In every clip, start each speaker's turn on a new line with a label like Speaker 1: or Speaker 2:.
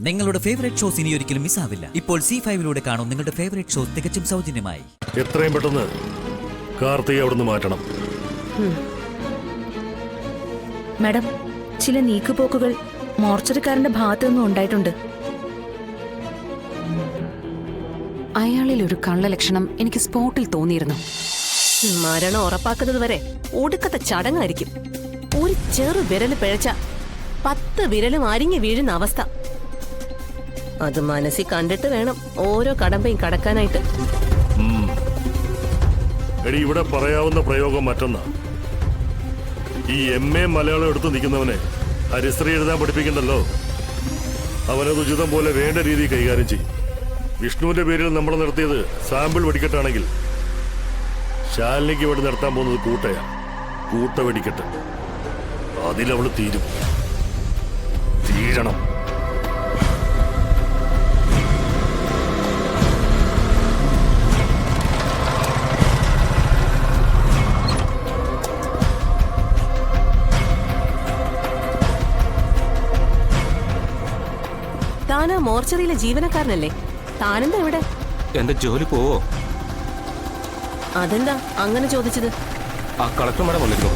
Speaker 1: നിങ്ങളുടെ favourite shows ഇനി ഒരിക്കലും മിസ്സാവില്ല. ഇപ്പോൾ C5 കാണും നിങ്ങളുടെ ഫേവറേറ്റ് ഷോസ് തികച്ചും സൗജന്യമായി.
Speaker 2: എത്രയും പെട്ടെന്ന് കാർത്തികയെ അവിടുന്ന് മാറ്റണം.
Speaker 3: മാഡം, ചില നീക്കുപോക്കുകൾ മോർച്ചറിക്കാരന്റെ ഭാഗത്തു നിന്നും ഉണ്ടായിട്ടുണ്ട്.
Speaker 4: അയാളിൽ ഒരു കള്ളലക്ഷണം എനിക്ക് സ്പോട്ടിൽ തോന്നിയിരുന്നു.
Speaker 3: മരണം ഉറപ്പാക്കുന്നത് വരെ ഒടുക്കത്തെ ചടങ്ങായിരിക്കും. ഒരു ചെറു വിരല് പിഴച്ച 10 വിരലും അരിഞ്ഞു വീഴുന്ന അവസ്ഥ. അത് മനസ്സിൽ കണ്ടിട്ട് വേണം ഓരോ കടമ്പയും കടക്കാനായിട്ട്.
Speaker 2: എടി, ഇവിടെ പറയാവുന്ന പ്രയോഗം മറ്റൊന്നാ. ഈ MA മലയാളം എടുത്തു നിൽക്കുന്നവനെ ഹരിശ്രീ എഴുതാൻ പഠിപ്പിക്കണ്ടല്ലോ. അവനത് ഉചിതം പോലെ വേണ്ട രീതിയിൽ കൈകാര്യം ചെയ്യും. വിഷ്ണുവിന്റെ പേരിൽ നമ്മൾ നിർത്തിയത് സാമ്പിൾ വെടിക്കെട്ടാണെങ്കിൽ ശാലിനിക്ക് ഇവിടെ നിർത്താൻ പോകുന്നത് കൂട്ടയാ. കൂട്ട വെടിക്കെട്ട്. അതിലവള് തീരണം.
Speaker 3: താനാ മോർച്ചറിയിലെ ജീവനക്കാരനല്ലേ? താനെന്താ ഇവിടെ?
Speaker 5: എന്റെ ജോലി പോവോ?
Speaker 3: അതെന്താ അങ്ങനെ ചോദിച്ചത്?
Speaker 5: ആ കളക്ടർ മാഡം വന്നിരുന്നു.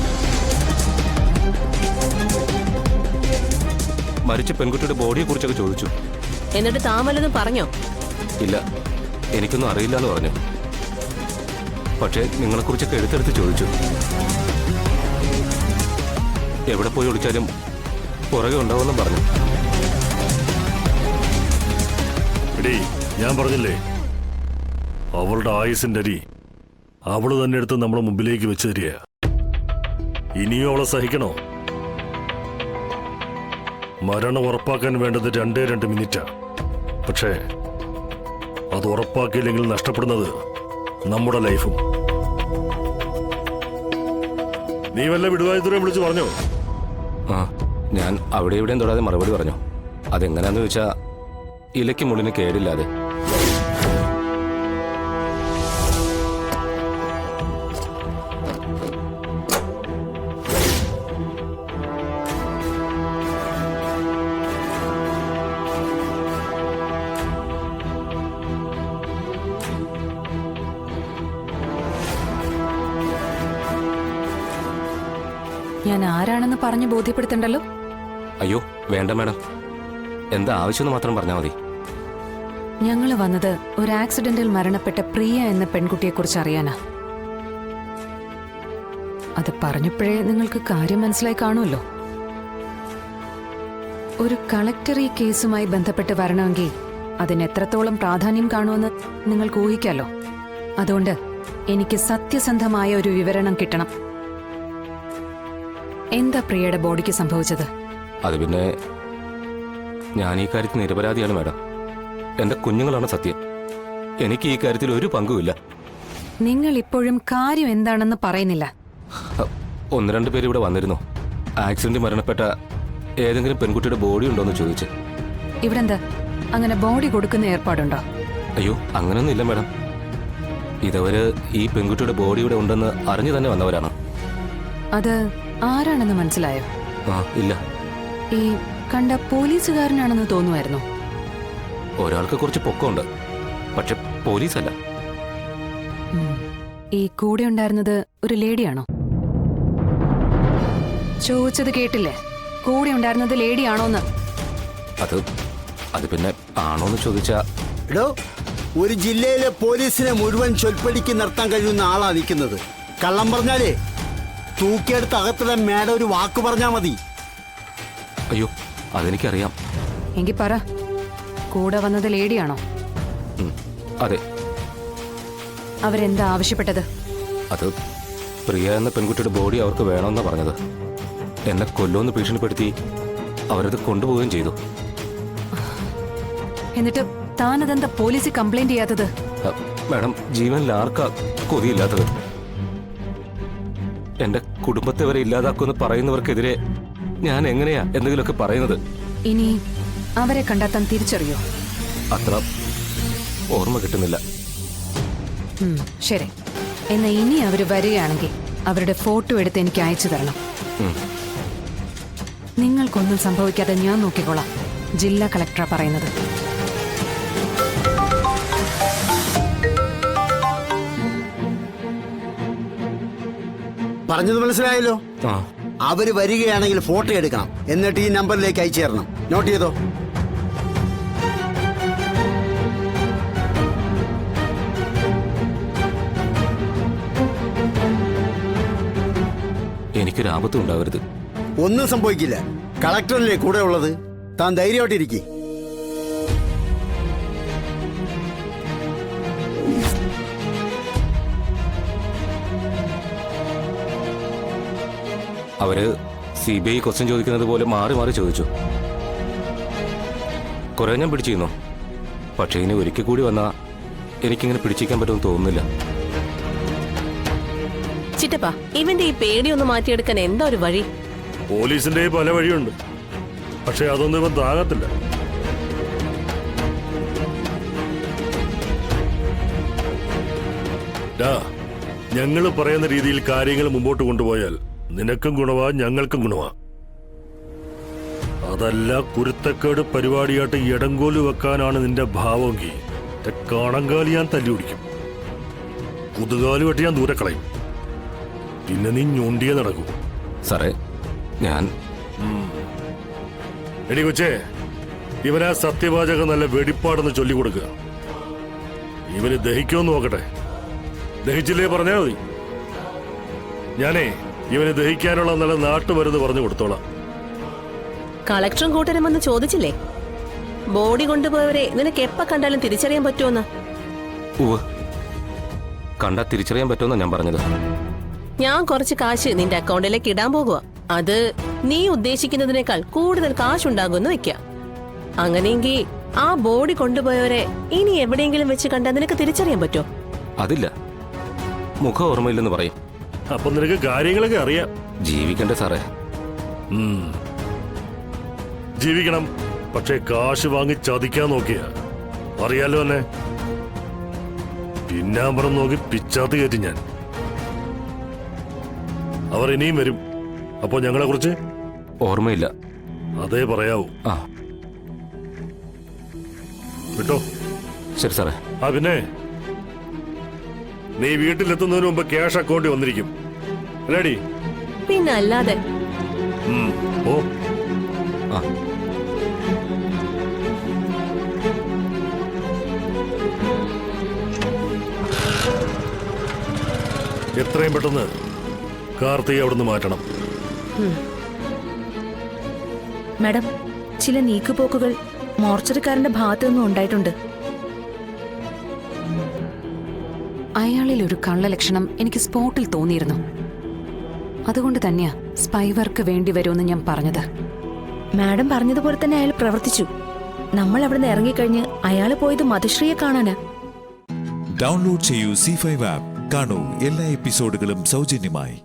Speaker 5: മരിച്ച പെൺകുട്ടിയുടെ ബോഡിയെ കുറിച്ചൊക്കെ ചോദിച്ചു.
Speaker 3: എന്നിട്ട് താൻ വല്ലതും പറഞ്ഞോ?
Speaker 5: ഇല്ല, എനിക്കൊന്നും അറിയില്ല എന്ന് പറഞ്ഞു. പക്ഷേ നിങ്ങളെക്കുറിച്ചൊക്കെ എടുത്തെടുത്ത് ചോദിച്ചു. എവിടെ പോയി ഒളിച്ചാലും പുറകെ ഉണ്ടാവുമെന്നും പറഞ്ഞു.
Speaker 2: ഞാൻ പറഞ്ഞില്ലേ, അവളുടെ ആയുസിന്റെ അരി അവള് തന്നെ എടുത്ത് നമ്മളെ മുമ്പിലേക്ക് വെച്ച് തരിക. ഇനിയും അവളെ സഹിക്കണോ? മരണം ഉറപ്പാക്കാൻ വേണ്ടത് 2 മിനിറ്റാ. പക്ഷേ അത് ഉറപ്പാക്കിയില്ലെങ്കിൽ നഷ്ടപ്പെടുന്നത് നമ്മുടെ ലൈഫും. നീ വല്ല വിടുവായുധരെ വിളിച്ചു പറഞ്ഞോ?
Speaker 5: ആ, ഞാൻ അവിടെ ഇവിടെയും തൊടാതെ മറുപടി പറഞ്ഞു. അതെങ്ങനെയാന്ന് വെച്ചാ ഇലയ്ക്ക് മുള്ളിന് കേടില്ലാതെ.
Speaker 4: ഞാൻ ആരാണെന്ന് പറഞ്ഞു ബോധ്യപ്പെടുത്തണ്ടല്ലോ.
Speaker 5: അയ്യോ വേണ്ട മാഡം, എന്താ ആവശ്യമെന്ന് മാത്രം പറഞ്ഞാൽ മതി.
Speaker 4: ഞങ്ങള് വന്നത് ഒരു ആക്സിഡന്റിൽ മരണപ്പെട്ട പ്രിയ എന്ന പെൺകുട്ടിയെക്കുറിച്ച് അറിയാനാ. അത് പറഞ്ഞപ്പോഴേ നിങ്ങൾക്ക് കാര്യം മനസ്സിലായി കാണുമല്ലോ. ഒരു കളക്ടർ ഈ കേസുമായി ബന്ധപ്പെട്ട് വരണമെങ്കിൽ അതിന് എത്രത്തോളം പ്രാധാന്യം കാണുമെന്ന് നിങ്ങൾക്ക് ഊഹിക്കാലോ. അതുകൊണ്ട് എനിക്ക് സത്യസന്ധമായ ഒരു വിവരണം കിട്ടണം. എന്താ പ്രിയയുടെ ബോഡിക്ക് സംഭവിച്ചത്?
Speaker 5: അത് പിന്നെ ഞാൻ ഈ കാര്യത്തിൽ നിരപരാധിയാണ് മാഡം. എന്റെ കുഞ്ഞുങ്ങളാണ് സത്യം. എനിക്ക് ഈ കാര്യത്തിൽ ഒരു പങ്കുമില്ല.
Speaker 4: നിങ്ങൾ ഇപ്പോഴും കാര്യം എന്താണെന്ന് പറയുന്നില്ല.
Speaker 5: 1-2 പേര് ഇവിടെ വന്നിരുന്നു. ആക്സിഡന്റ് മരണപ്പെട്ട ഏതെങ്കിലും പെൺകുട്ടിയുടെ ബോഡി ഉണ്ടോന്ന് ചോദിച്ച്.
Speaker 4: ഇവിടെന്താ അങ്ങനെ ബോഡി കൊടുക്കുന്ന ഏർപ്പാടുണ്ടോ?
Speaker 5: അയ്യോ അങ്ങനൊന്നും ഇല്ല മാഡം. ഇതവര് ഈ പെൺകുട്ടിയുടെ ബോഡി ഇവിടെ ഉണ്ടെന്ന് അറിഞ്ഞു തന്നെ വന്നവരാണ്.
Speaker 4: അത് ആരാണെന്ന് മനസ്സിലായോ?
Speaker 5: ആ ഇല്ല.
Speaker 4: ഈ കണ്ട പോലീസുകാരനാണെന്ന് തോന്നുമായിരുന്നു.
Speaker 5: ഒരാൾക്ക് കുറച്ച് പൊക്കമുണ്ട്, പക്ഷെ പോലീസല്ല.
Speaker 4: ഈ കൂടെ ഉണ്ടായിരുന്നത് ഒരു ലേഡിയാണോ? ചോദിച്ചത് കേട്ടില്ലേ? കൂടെ ഉണ്ടായിരുന്നത് ലേഡിയാണോന്ന്.
Speaker 5: അത് പിന്നെ ആണോന്ന് ചോദിച്ചാ.
Speaker 6: ഒരു ജില്ലയിലെ പോലീസിനെ മുഴുവൻ ചൊൽപ്പടിക്ക് നിർത്താൻ കഴിയുന്ന ആളാ നിൽക്കുന്നത്. കള്ളം പറഞ്ഞാലേ തൂക്കിയെടുത്ത് അകത്തിടാൻ മേഡം ഒരു വാക്ക് പറഞ്ഞാ മതി.
Speaker 5: അയ്യോ അതെനിക്കറിയാം.
Speaker 4: എങ്കി പറ, കൂടെ വന്നത് ലേഡിയാണോ?
Speaker 5: അതെ.
Speaker 4: അവരെന്താ ആവശ്യപ്പെട്ടത്?
Speaker 5: അത് പ്രിയ എന്ന പെൺകുട്ടിയുടെ ബോഡി അവർക്ക് വേണമെന്നാ പറഞ്ഞത്. എന്നെ കൊല്ലുമെന്ന് ഭീഷണിപ്പെടുത്തി അവരത് കൊണ്ടുപോവുകയും ചെയ്തു.
Speaker 4: എന്നിട്ട് താനതെന്താ പോലീസിൽ കംപ്ലൈന്റ് ചെയ്യാത്തത്?
Speaker 5: മാഡം, ജീവനിൽ ആർക്കാ കൊതിയില്ലാത്തത്? എന്റെ കുടുംബത്തെ വരെ ഇല്ലാതാക്കുമെന്ന് പറയുന്നവർക്കെതിരെ ഞാൻ എങ്ങനെയാ എന്തെങ്കിലുമൊക്കെ പറയുന്നത്?
Speaker 4: ഇനി അവരെ കണ്ടാൽ താൻ തിരിച്ചറിയോ?
Speaker 5: അത്ര ഓർമ്മ കിട്ടുന്നില്ല.
Speaker 4: ശരി, എന്നാ ഇനി അവര് വരികയാണെങ്കിൽ അവരുടെ ഫോട്ടോ എടുത്ത് എനിക്ക് അയച്ചു തരണം. നിങ്ങൾക്കൊന്നും സംഭവിക്കാതെ ഞാൻ നോക്കിക്കോളാം. ജില്ലാ കളക്ടറാ പറയുന്നത്.
Speaker 6: പറഞ്ഞത് മനസ്സിലായല്ലോ.
Speaker 5: ആ
Speaker 6: അവര് വരികയാണെങ്കിൽ ഫോട്ടോ എടുക്കണം, എന്നിട്ട് ഈ നമ്പറിലേക്ക് അയച്ചു തരണം. നോട്ട് ചെയ്തോ.
Speaker 5: എനിക്കൊരാപത്തും ഉണ്ടാവരുത്.
Speaker 6: ഒന്നും സംഭവിക്കില്ല. കളക്ടറല്ലേ കൂടെ ഉള്ളത്. താൻ ധൈര്യമായിട്ടിരിക്കെ.
Speaker 5: അവര് CBI ക്വസ്റ്റ്യൻ ചോദിക്കുന്നത് പോലെ മാറി മാറി ചോദിച്ചു. കുറെ ഞാൻ പിടിച്ചിരുന്നു. പക്ഷേ ഇനി ഒരിക്കൽ കൂടി വന്നാ എനിക്കിങ്ങനെ പിടിച്ചിരിക്കാൻ പറ്റുമെന്ന് തോന്നുന്നില്ല.
Speaker 3: ചിറ്റപ്പ, ഇവന്റെ ഈ പേടിയൊന്ന് മാറ്റിയെടുക്കാൻ എന്താ ഒരു വഴി?
Speaker 2: പോലീസിന്റെ പല വഴിയുണ്ട്, പക്ഷെ അതൊന്നും ഇവൻ താങ്ങത്തില്ല. ഞങ്ങൾ പറയുന്ന രീതിയിൽ കാര്യങ്ങൾ മുമ്പോട്ട് കൊണ്ടുപോയാൽ നിനക്കും ഗുണവാ, ഞങ്ങൾക്കും ഗുണവാ. അതല്ല കുരുത്തക്കേട് പരിപാടിയായിട്ട് ഇടങ്കോല് വെക്കാനാണ് നിന്റെ ഭാവമെങ്കിൽ കാണങ്കാലി ഞാൻ തല്ലി പിടിക്കും. പുതുകാല് വെട്ടി ഞാൻ ദൂരെ കളയും. പിന്നെ നീ ഞൊണ്ടിയെ നടക്കൂ.
Speaker 5: സാറേ, ഞാൻ
Speaker 2: എടി കൊച്ചേ, ഇവനാ സത്യവാചകം നല്ല വെടിപ്പാടെന്ന് ചൊല്ലിക്കൊടുക്കുക. ഇവന് ദഹിക്കുമെന്ന് നോക്കട്ടെ. ദഹിച്ചില്ലേ പറഞ്ഞാൽ മതി. ഞാനേ ഇവന് ദഹിക്കാനുള്ള നല്ല നാട്ടുമരുന്ന് പറഞ്ഞു കൊടുത്തോളാം.
Speaker 3: കളക്ടറും കൂട്ടരും വന്ന് ചോദിച്ചില്ലേ ബോഡി കൊണ്ടുപോയവരെ നിനക്ക് എപ്പ കണ്ടാലും തിരിച്ചറിയാൻ പറ്റുമെന്ന്?
Speaker 5: ഉവ്വ്, കണ്ടാ തിരിച്ചറിയാൻ പറ്റുമെന്നാ ഞാൻ പറഞ്ഞത്.
Speaker 3: ഞാൻ കുറച്ച് കാശ് നിന്റെ അക്കൗണ്ടിലേക്ക് ഇടാൻ പോകുക. അത് നീ ഉദ്ദേശിക്കുന്നതിനേക്കാൾ കൂടുതൽ കാശുണ്ടാകുമെന്ന് വെക്കാം. അങ്ങനെയെങ്കിൽ ആ ബോഡി കൊണ്ടുപോയവരെ ഇനി എവിടെയെങ്കിലും വെച്ച് കണ്ടാൽ നിനക്ക് തിരിച്ചറിയാൻ പറ്റുമോ?
Speaker 5: അതില്ല, മുഖം ഓർമ്മയില്ലെന്ന് പറയും.
Speaker 2: അപ്പൊ നിനക്ക് കാര്യങ്ങളൊക്കെ അറിയാം.
Speaker 5: ജീവിക്കണ്ടേ സാറേ?
Speaker 2: ജീവിക്കണം, പക്ഷെ കാശ് വാങ്ങി ചതിക്കാൻ നോക്കിയ അറിയാലോ തന്നെ. പിന്നാമ്പറം നോക്കി പിച്ചാത്ത് കയറ്റി ഞാൻ. അവർ ഇനിയും വരും. അപ്പൊ ഞങ്ങളെ കുറിച്ച്
Speaker 5: ഓർമ്മയില്ല.
Speaker 2: അതേ പറയാവൂ.
Speaker 5: ആ
Speaker 2: വിട്ടോ.
Speaker 5: ശരി സാറേ.
Speaker 2: ആ പിന്നെ നീ വീട്ടിലെത്തുന്നതിന് മുമ്പ് ക്യാഷ് അക്കൗണ്ടിൽ വന്നിരിക്കും. അല്ലേടി?
Speaker 3: പിന്നെ അല്ലാതെ.
Speaker 2: ഓ
Speaker 5: ആ
Speaker 2: എത്രയും പെട്ടെന്ന് കാർത്തികയെ അവിടുന്ന് മാറ്റണം.
Speaker 7: മാഡം, ചില നീക്കുപോക്കുകൾ മോർച്ചറിക്കാരന്റെ ഭാഗത്തു നിന്നും ഉണ്ടായിട്ടുണ്ട്.
Speaker 4: അയാളിൽ ഒരു കള്ളലക്ഷണം എനിക്ക് സ്പോട്ടിൽ തോന്നിയിരുന്നു. അതുകൊണ്ട് തന്നെയാ സ്പൈ വർക്ക് വേണ്ടി വരുമെന്ന് ഞാൻ പറഞ്ഞത്.
Speaker 7: മാഡം പറഞ്ഞതുപോലെ തന്നെ അയാൾ പ്രവർത്തിച്ചു. നമ്മൾ അവിടുന്ന് ഇറങ്ങിക്കഴിഞ്ഞ് അയാൾ പോയത് മധുശ്രീയെ കാണാനാ.
Speaker 8: ഡൗൺലോഡ് ചെയ്യൂ C5 ആപ്പ്. കാണൂ എല്ലാ എപ്പിസോഡുകളും സൗജന്യമായി.